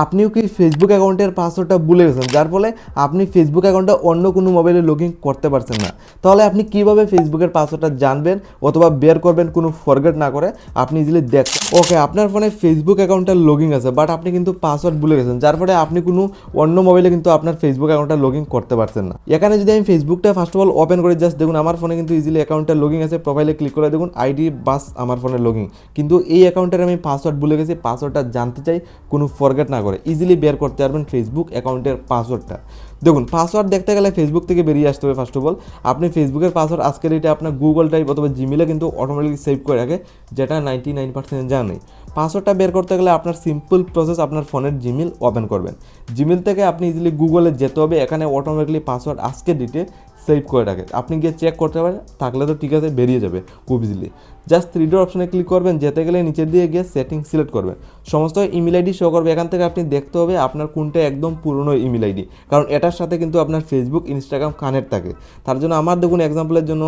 আপনিও কি ফেসবুক অ্যাকাউন্টের পাসওয়ার্ডটা ভুলে গেছেন, যার ফলে আপনি ফেসবুক অ্যাকাউন্টটা অন্য কোনো মোবাইলে লগ ইন করতে পারছেন না? তাহলে আপনি কিভাবে ফেসবুকের পাসওয়ার্ডটা জানবেন অথবা বের করবেন কোনো ফরগেট না করে? আপনি ইজিলি দেখছেন, ওকে আপনার ফোনে ফেসবুক অ্যাকাউন্টটা লগ ইন আছে, বাট আপনি কিন্তু পাসওয়ার্ড ভুলে গেছেন, যার ফলে আপনি কোনো অন্য মোবাইলে কিন্তু আপনার ফেসবুক অ্যাকাউন্টটা লগ ইন করতে পারছেন না। এখানে যদি আমি ফেসবুকটা ফার্স্ট অফ অল ওপেন করে জাস্ট দেখুন, আমার ফোনে কিন্তু ইজিলি অ্যাকাউন্টটা লগ ইন আছে, প্রোফাইলে ক্লিক করে দেখুন আইডি বাস আমার ফোনে লগ ইন, কিন্তু এই অ্যাকাউন্টের আমি পাসওয়ার্ড ভুলে গেছি। পাসওয়ার্ডটা জানতে চাই কোনো ফরগেট না করে, ইজিলি বের করতে পারবেন ফেসবুক অ্যাকাউন্টের পাসওয়ার্ডটা। দেখুন পাসওয়ার্ড দেখতে গেলে ফেসবুক থেকে বেরিয়ে আসতে হবে ফার্স্ট অফ অল। আপনি ফেসবুকের পাসওয়ার্ড আজকের এটা আপনার গুগল ড্রাইভ অথবা জিমেলে কিন্তু অটোমেটিক সেভ করে রাখে, যেটা 99% জানেই। পাসওয়ার্ডটা বের করতে গেলে আপনার সিম্পল প্রসেস, আপনার ফোনের জিমেল ওপেন করবেন। জিমেল থেকে আপনি ইজিলি গুগলে যেতে হবে, এখানে অটোমেটিকলি পাসওয়ার্ড আজকের ডেটে সেভ করে রাখে, আপনি গিয়ে চেক করতে পারেন, থাকলে তো ঠিক আছে বেরিয়ে যাবে খুব ইজিলি। জাস্ট 3 ডট অপশনে ক্লিক করবেন, যেতে গেলে নিচের দিকে গিয়ে সেটিং সিলেক্ট করবেন, সমস্ত ইমেল আইডি শো করবে। এখান থেকে আপনি দেখতে হবে আপনার কোনটা একদম পুরনো ইমেল আইডি, কারণ এটার সাথে কিন্তু আপনার ফেসবুক ইনস্টাগ্রাম কানেক্ট থাকে। তার জন্য আমার দেখুন এক্সাম্পলের জন্য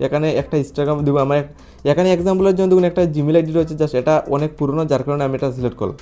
এখানে একটা ইনস্টাগ্রাম দেখুন, আমার এখানে এক্সাম্পলের জন্য দেখুন একটা জিমেল আইডি রয়েছে, জাস্ট এটা অনেক পুরনো, যার কারণে আমি এটা সিলেক্ট করলাম।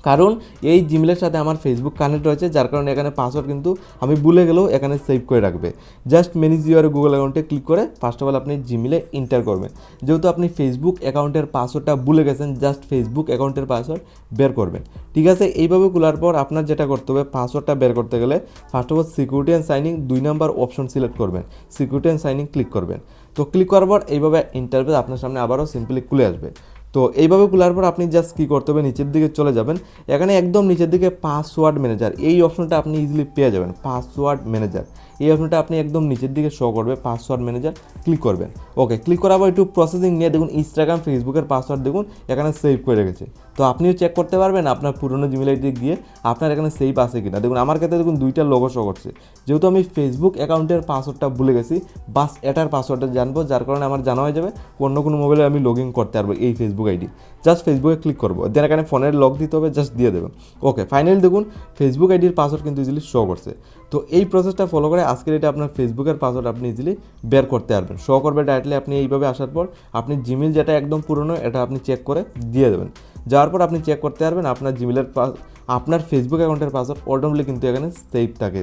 কারণ এই জিমেলের সাথে আমার ফেসবুক কানেক্ট রয়েছে, যার কারণে এখানে পাসওয়ার্ড কিন্তু আমি ভুলে গেলেও এখানে সেভ করে রাখবে। জাস্ট ম্যানেজ ইউর গুগল অ্যাকাউন্টে ক্লিক করে ফার্স্ট অফ অল আপনি জিমেলে এন্টার করবেন। যেহেতু আপনি ফেসবুক অ্যাকাউন্টের পাসওয়ার্ডটা ভুলে গেছেন, জাস্ট ফেসবুক অ্যাকাউন্টের পাসওয়ার্ড বের করবেন। ঠিক আছে, এইভাবে খোলার পর আপনার যেটা করতে হবে, পাসওয়ার্ডটা বের করতে গেলে first of all security and signing 2 number option select করবেন, সিকিউরিটি অ্যান্ড সাইনিং ক্লিক করবেন। তো ক্লিক করার পর এইভাবে ইন্টারফেস আপনার সামনে আবারও সিম্পলি খুলে আসবে। তো এইভাবে খোলার পর আপনি জাস্ট কী করতে হবে, নিচের দিকে চলে যাবেন, এখানে একদম নিচের দিকে পাসওয়ার্ড ম্যানেজার এই অপশনটা আপনি ইজিলি পেয়ে যাবেন। পাসওয়ার্ড ম্যানেজার এই অপশনটা আপনি একদম নিচের দিকে শো করবে, পাসওয়ার্ড ম্যানেজার ক্লিক করবেন। ওকে ক্লিক করার পর একটু প্রসেসিং নিয়ে দেখুন ইনস্টাগ্রাম ফেসবুকের পাসওয়ার্ড দেখুন এখানে সেভ করে রেখেছে। তো আপনিও চেক করতে পারবেন আপনার পুরনো জিমেল আইডি গিয়ে আপনার এখানে সেভ আছে কিনা। দেখুন আমার ক্ষেত্রে দেখুন 2টা লোগো শো করছে, যেহেতু আমি ফেসবুক অ্যাকাউন্টের পাসওয়ার্ডটা ভুলে গেছি, বাস এটার পাসওয়ার্ডটা জানবো, যার কারণে আমার জানা হয়ে যাবে অন্য কোনো মোবাইলে আমি লগ ইন করতে পারবো এই ফেসবুক আইডি। জাস্ট ফেসবুকে ক্লিক করবো, দেন এখানে ফোনের লক দিতে হবে, জাস্ট দিয়ে দেবেন। ওকে ফাইনালি দেখুন ফেসবুক আইডির পাসওয়ার্ড কিন্তু ইজিলি শো করছে। তো এই প্রসেসটা ফলো করে আজকের এটা আপনার ফেসবুকের পাসওয়ার্ড আপনি ইজিলি বের করতে পারবেন, শো করবে ডাইরেক্টলি। আপনি এইভাবে আসার পর আপনি জিমেল যেটা একদম পুরনো এটা আপনি চেক করে দিয়ে দেবেন। যাওয়ার পর আপনি চেক করতে পারবেন আপনার জিমেলের আপনার ফেসবুক অ্যাকাউন্টের পাসওয়ার্ড অটোমেটিক কিন্তু এখানে সেভ থাকে।